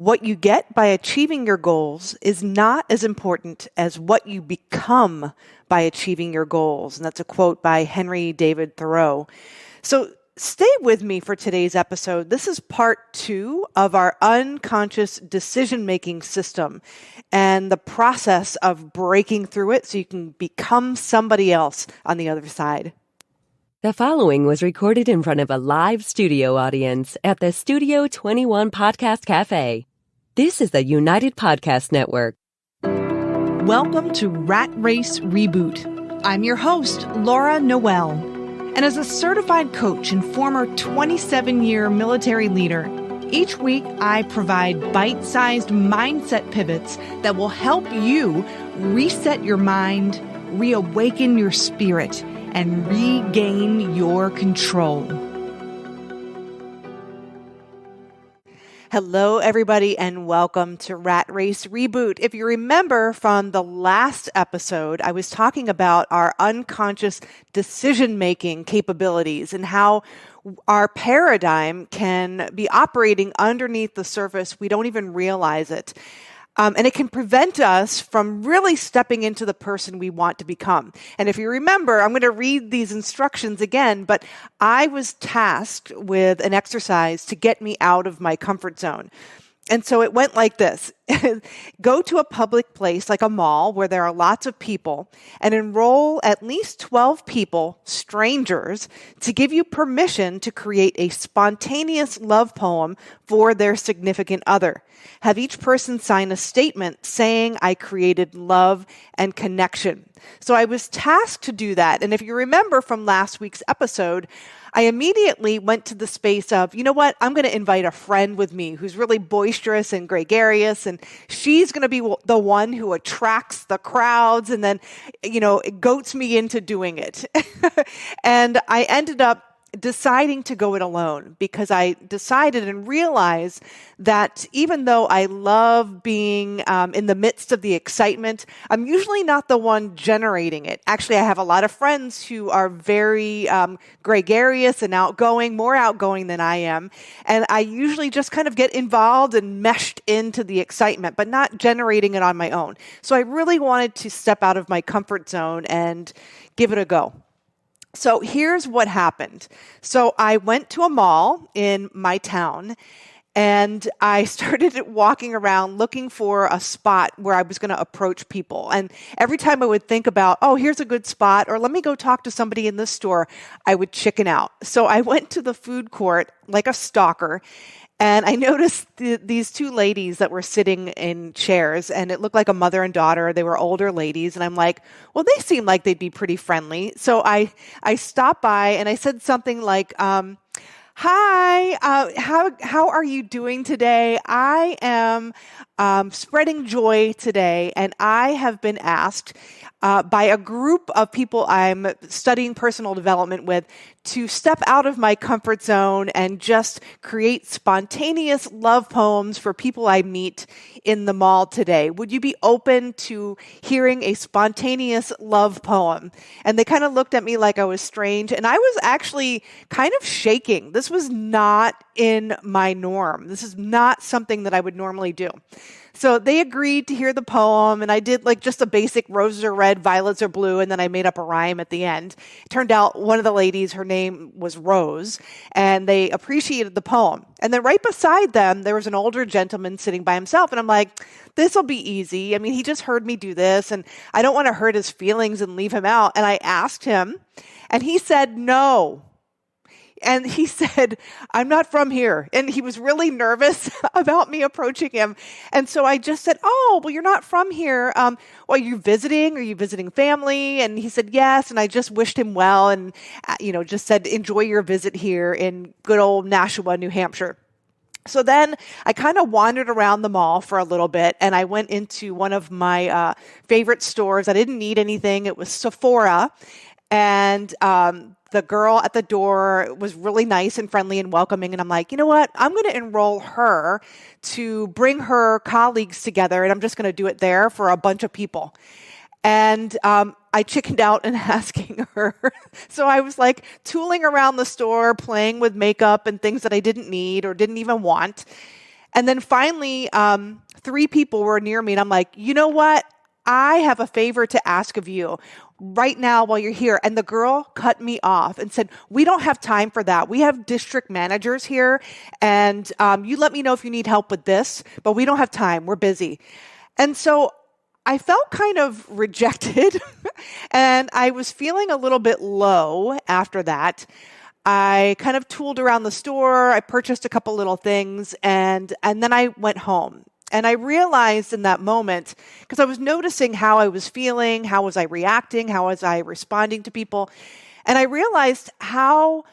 What you get by achieving your goals is not as important as what you become by achieving your goals. And that's a quote by Henry David Thoreau. So stay with me for today's episode. This is part 2 of our unconscious decision-making system and the process of breaking through it so you can become somebody else on the other side. The following was recorded in front of a live studio audience at the Studio 21 Podcast Cafe. This is the United Podcast Network. Welcome to Rat Race Reboot. I'm your host, Laura Noel. And as a certified coach and former 27-year military leader, each week I provide bite-sized mindset pivots that will help you reset your mind, reawaken your spirit, and regain your control. Hello, everybody, and welcome to Rat Race Reboot. If you remember from the last episode, I was talking about our unconscious decision-making capabilities and how our paradigm can be operating underneath the surface. We don't even realize it. And it can prevent us from really stepping into the person we want to become. And if you remember, I'm going to read these instructions again, but I was tasked with an exercise to get me out of my comfort zone. And so it went like this. Go to a public place like a mall where there are lots of people and enroll at least 12 people, strangers, to give you permission to create a spontaneous love poem for their significant other. Have each person sign a statement saying, "I created love and connection." So I was tasked to do that. And if you remember from last week's episode, I immediately went to the space of, you know what, I'm going to invite a friend with me who's really boisterous and gregarious, and she's going to be the one who attracts the crowds and then, goats me into doing it. And I ended up deciding to go it alone because I decided and realized that even though I love being in the midst of the excitement, I'm usually not the one generating it. Actually, I have a lot of friends who are very gregarious and outgoing, more outgoing than I am. And I usually just kind of get involved and meshed into the excitement, but not generating it on my own. So I really wanted to step out of my comfort zone and give it a go. So here's what happened. So I went to a mall in my town and I started walking around looking for a spot where I was going to approach people. And every time I would think about, oh, here's a good spot, or let me go talk to somebody in this store, I would chicken out. So I went to the food court like a stalker. And I noticed these two ladies that were sitting in chairs, and it looked like a mother and daughter. They were older ladies, and I'm like, well, they seem like they'd be pretty friendly. So I stopped by, and I said something like, hi, how are you doing today? I am spreading joy today, and I have been asked by a group of people I'm studying personal development with to step out of my comfort zone and just create spontaneous love poems for people I meet in the mall today. Would you be open to hearing a spontaneous love poem? And they kind of looked at me like I was strange, and I was actually kind of shaking. This was not in my norm. This is not something that I would normally do. So they agreed to hear the poem, and I did like just a basic roses are red, violets are blue, and then I made up a rhyme at the end. It turned out one of the ladies, her name was Rose, and they appreciated the poem. And then right beside them, there was an older gentleman sitting by himself, and I'm like, this will be easy. I mean, he just heard me do this, and I don't want to hurt his feelings and leave him out. And I asked him, and he said no. And he said, I'm not from here. And he was really nervous about me approaching him. And so I just said, oh, well, you're not from here. Well, are you visiting? Are you visiting family? And he said, yes. And I just wished him well and, just said, enjoy your visit here in good old Nashua, New Hampshire. So then I kind of wandered around the mall for a little bit, and I went into one of my favorite stores. I didn't need anything. It was Sephora. And the girl at the door was really nice and friendly and welcoming. And I'm like, you know what? I'm going to enroll her to bring her colleagues together. And I'm just going to do it there for a bunch of people. And I chickened out in asking her. So I was like tooling around the store, playing with makeup and things that I didn't need or didn't even want. And then finally, 3 people were near me and I'm like, you know what? I have a favor to ask of you right now while you're here. And the girl cut me off and said, we don't have time for that. We have district managers here and you let me know if you need help with this, but we don't have time. We're busy. And so I felt kind of rejected and I was feeling a little bit low after that. I kind of tooled around the store. I purchased a couple little things and then I went home. And I realized in that moment, because I was noticing how I was feeling, how was I reacting, how was I responding to people. And I realized how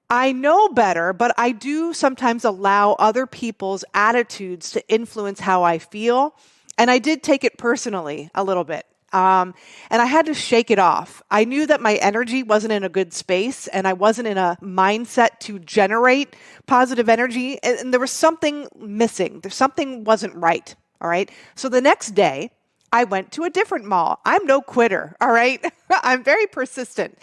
I know better, but I do sometimes allow other people's attitudes to influence how I feel. And I did take it personally a little bit. And I had to shake it off. I knew that my energy wasn't in a good space and I wasn't in a mindset to generate positive energy. And there was something missing. There's something wasn't right. All right. So the next day I went to a different mall. I'm no quitter. All right. I'm very persistent.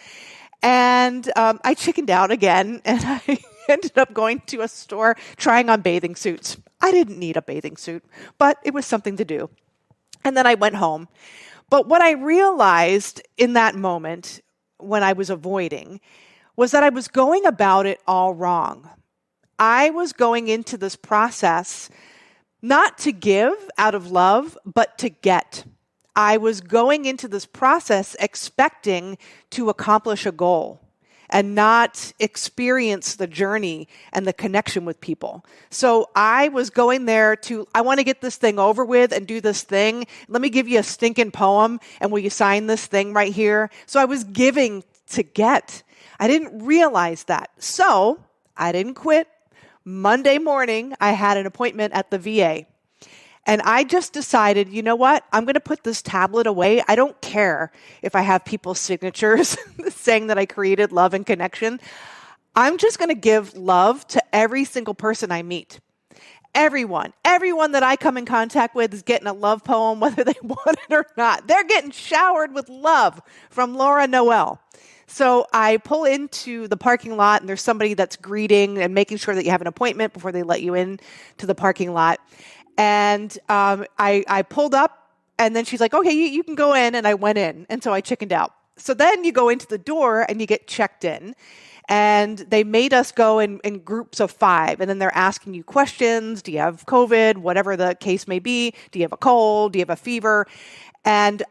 And I chickened out again and I ended up going to a store trying on bathing suits. I didn't need a bathing suit, but it was something to do. And then I went home. But what I realized in that moment when I was avoiding was that I was going about it all wrong. I was going into this process not to give out of love, but to get. I was going into this process expecting to accomplish a goal and not experience the journey and the connection with people. So I was going there I want to get this thing over with and do this thing. Let me give you a stinking poem and will you sign this thing right here? So I was giving to get. I didn't realize that. So I didn't quit. Monday morning, I had an appointment at the VA. And I just decided, you know what? I'm going to put this tablet away. I don't care if I have people's signatures saying that I created love and connection. I'm just going to give love to every single person I meet. Everyone that I come in contact with is getting a love poem, whether they want it or not. They're getting showered with love from Laura Noel. So I pull into the parking lot and there's somebody that's greeting and making sure that you have an appointment before they let you in to the parking lot. And I pulled up and then she's like, okay, you can go in. And I went in. And so I chickened out. So then you go into the door and you get checked in. And they made us go in groups of 5. And then they're asking you questions. Do you have COVID? Whatever the case may be. Do you have a cold? Do you have a fever? And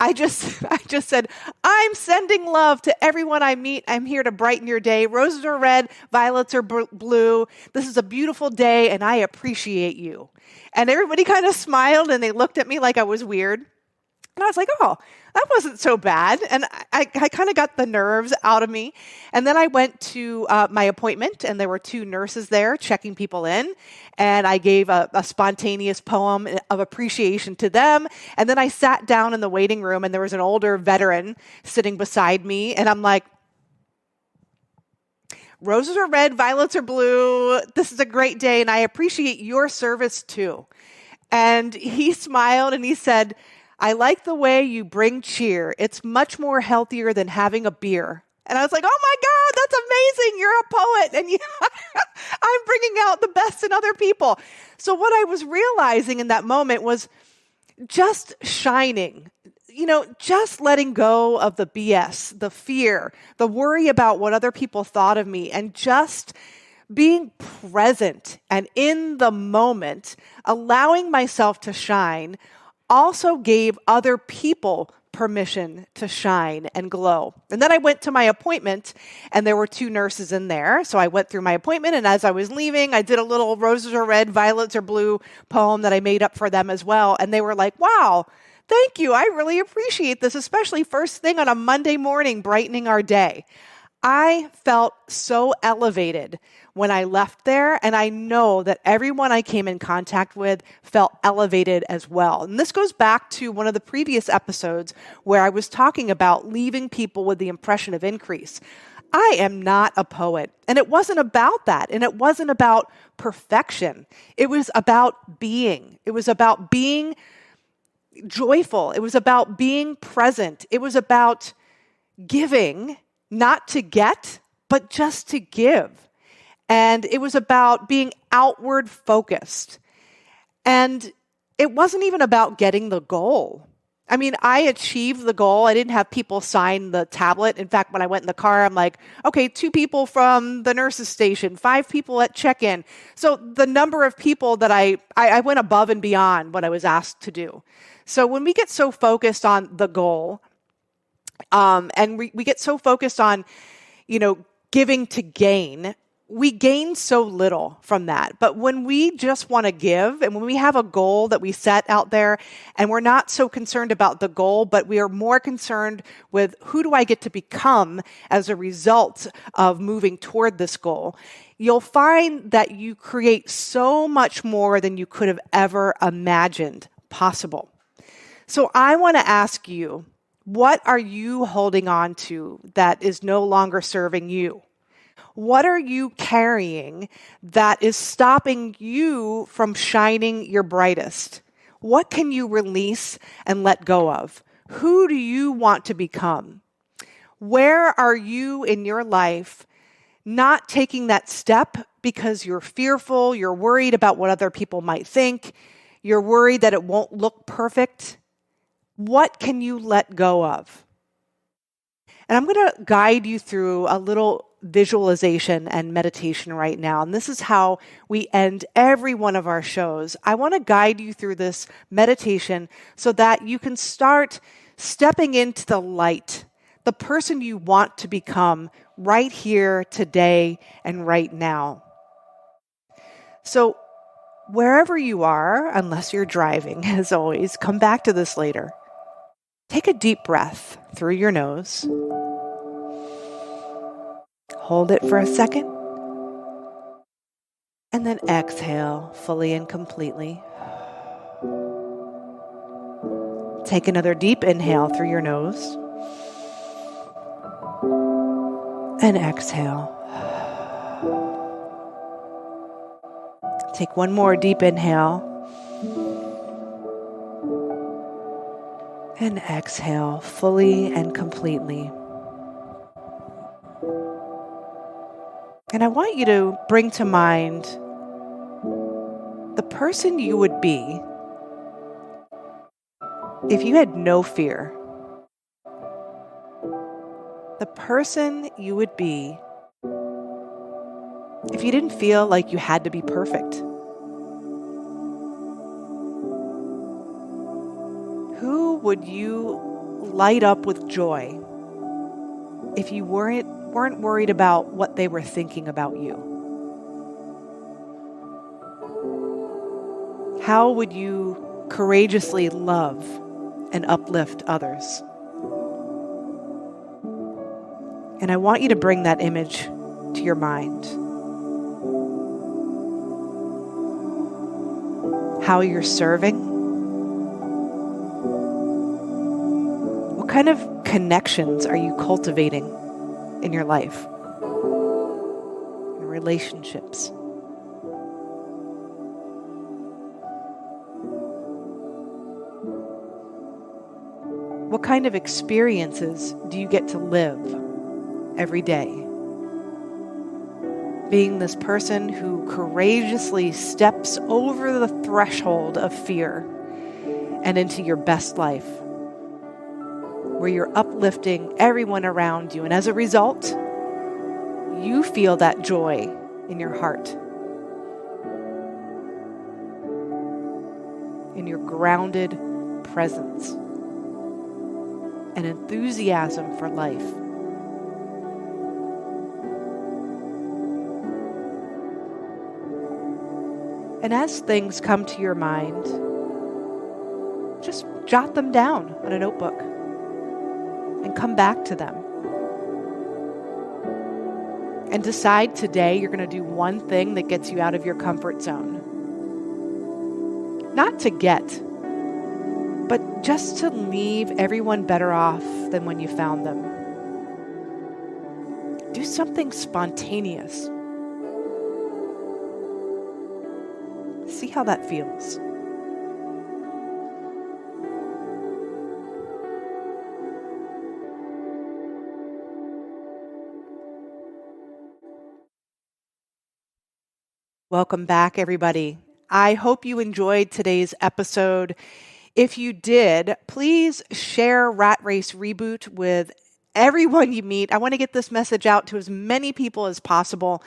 I just said, I'm sending love to everyone I meet. I'm here to brighten your day. Roses are red, violets are blue. This is a beautiful day and I appreciate you. And everybody kind of smiled and they looked at me like I was weird. And I was like, oh, that wasn't so bad. And I kind of got the nerves out of me. And then I went to my appointment and there were 2 nurses there checking people in. And I gave a spontaneous poem of appreciation to them. And then I sat down in the waiting room and there was an older veteran sitting beside me. And I'm like, roses are red, violets are blue. This is a great day and I appreciate your service too. And he smiled and he said, I like the way you bring cheer. It's much more healthier than having a beer. And I was like, oh my God, that's amazing. You're a poet. And I'm bringing out the best in other people. So what I was realizing in that moment was just shining, just letting go of the BS, the fear, the worry about what other people thought of me, and just being present and in the moment, allowing myself to shine, also gave other people permission to shine and glow. And then I went to my appointment and there were 2 nurses in there. So I went through my appointment and as I was leaving, I did a little roses are red, violets are blue poem that I made up for them as well. And they were like, wow, thank you. I really appreciate this, especially first thing on a Monday morning, brightening our day. I felt so elevated when I left there, and I know that everyone I came in contact with felt elevated as well. And this goes back to one of the previous episodes where I was talking about leaving people with the impression of increase. I am not a poet, and it wasn't about that, and it wasn't about perfection. It was about being. It was about being joyful. It was about being present. It was about giving, not to get, but just to give. And it was about being outward focused. And it wasn't even about getting the goal. I mean, I achieved the goal. I didn't have people sign the tablet. In fact, when I went in the car, I'm like, okay, 2 people from the nurse's station, 5 people at check-in. So the number of people that I went above and beyond what I was asked to do. So when we get so focused on the goal, and we get so focused on, giving to gain, we gain so little from that. But when we just want to give, and when we have a goal that we set out there, and we're not so concerned about the goal, but we are more concerned with who do I get to become as a result of moving toward this goal, you'll find that you create so much more than you could have ever imagined possible. So I want to ask you, what are you holding on to that is no longer serving you? What are you carrying that is stopping you from shining your brightest? What can you release and let go of? Who do you want to become? Where are you in your life not taking that step because you're fearful, you're worried about what other people might think, you're worried that it won't look perfect? What can you let go of? And I'm going to guide you through a little visualization and meditation right now. And this is how we end every one of our shows. I want to guide you through this meditation so that you can start stepping into the light, the person you want to become right here, today, and right now. So wherever you are, unless you're driving, as always, come back to this later. Take a deep breath through your nose. Hold it for a second. And then exhale fully and completely. Take another deep inhale through your nose. And exhale. Take one more deep inhale. And exhale fully and completely. And I want you to bring to mind the person you would be if you had no fear. The person you would be if you didn't feel like you had to be perfect. Who would you light up with joy if you weren't worried about what they were thinking about you? How would you courageously love and uplift others? And I want you to bring that image to your mind. How you're serving. What kind of connections are you cultivating in your life? In relationships. What kind of experiences do you get to live every day? Being this person who courageously steps over the threshold of fear and into your best life, where you're uplifting everyone around you. And as a result, you feel that joy in your heart, in your grounded presence, and enthusiasm for life. And as things come to your mind, just jot them down on a notebook and come back to them. And decide today you're going to do one thing that gets you out of your comfort zone. Not to get, but just to leave everyone better off than when you found them. Do something spontaneous. See how that feels. Welcome back, everybody. I hope you enjoyed today's episode. If you did, please share Rat Race Reboot with everyone you meet. I want to get this message out to as many people as possible.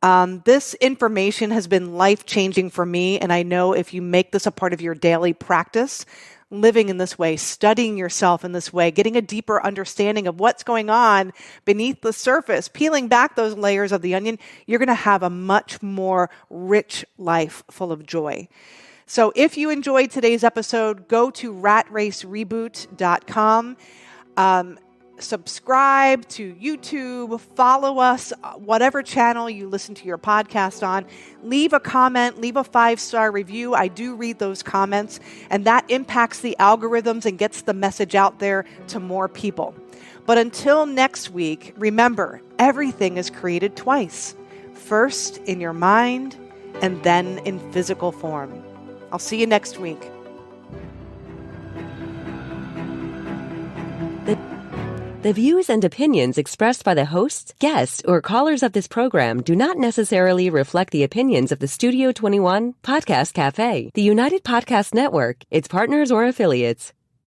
This information has been life-changing for me, and I know if you make this a part of your daily practice, living in this way, studying yourself in this way, getting a deeper understanding of what's going on beneath the surface, peeling back those layers of the onion, you're going to have a much more rich life full of joy. So if you enjoyed today's episode, go to ratracereboot.com. Subscribe to YouTube, follow us, whatever channel you listen to your podcast on. Leave a comment, leave a 5-star review. I do read those comments, and that impacts the algorithms and gets the message out there to more people. But until next week, remember, everything is created twice. First in your mind, and then in physical form. I'll see you next week. The views and opinions expressed by the hosts, guests, or callers of this program do not necessarily reflect the opinions of the Studio 21 Podcast Cafe, the United Podcast Network, its partners, or affiliates.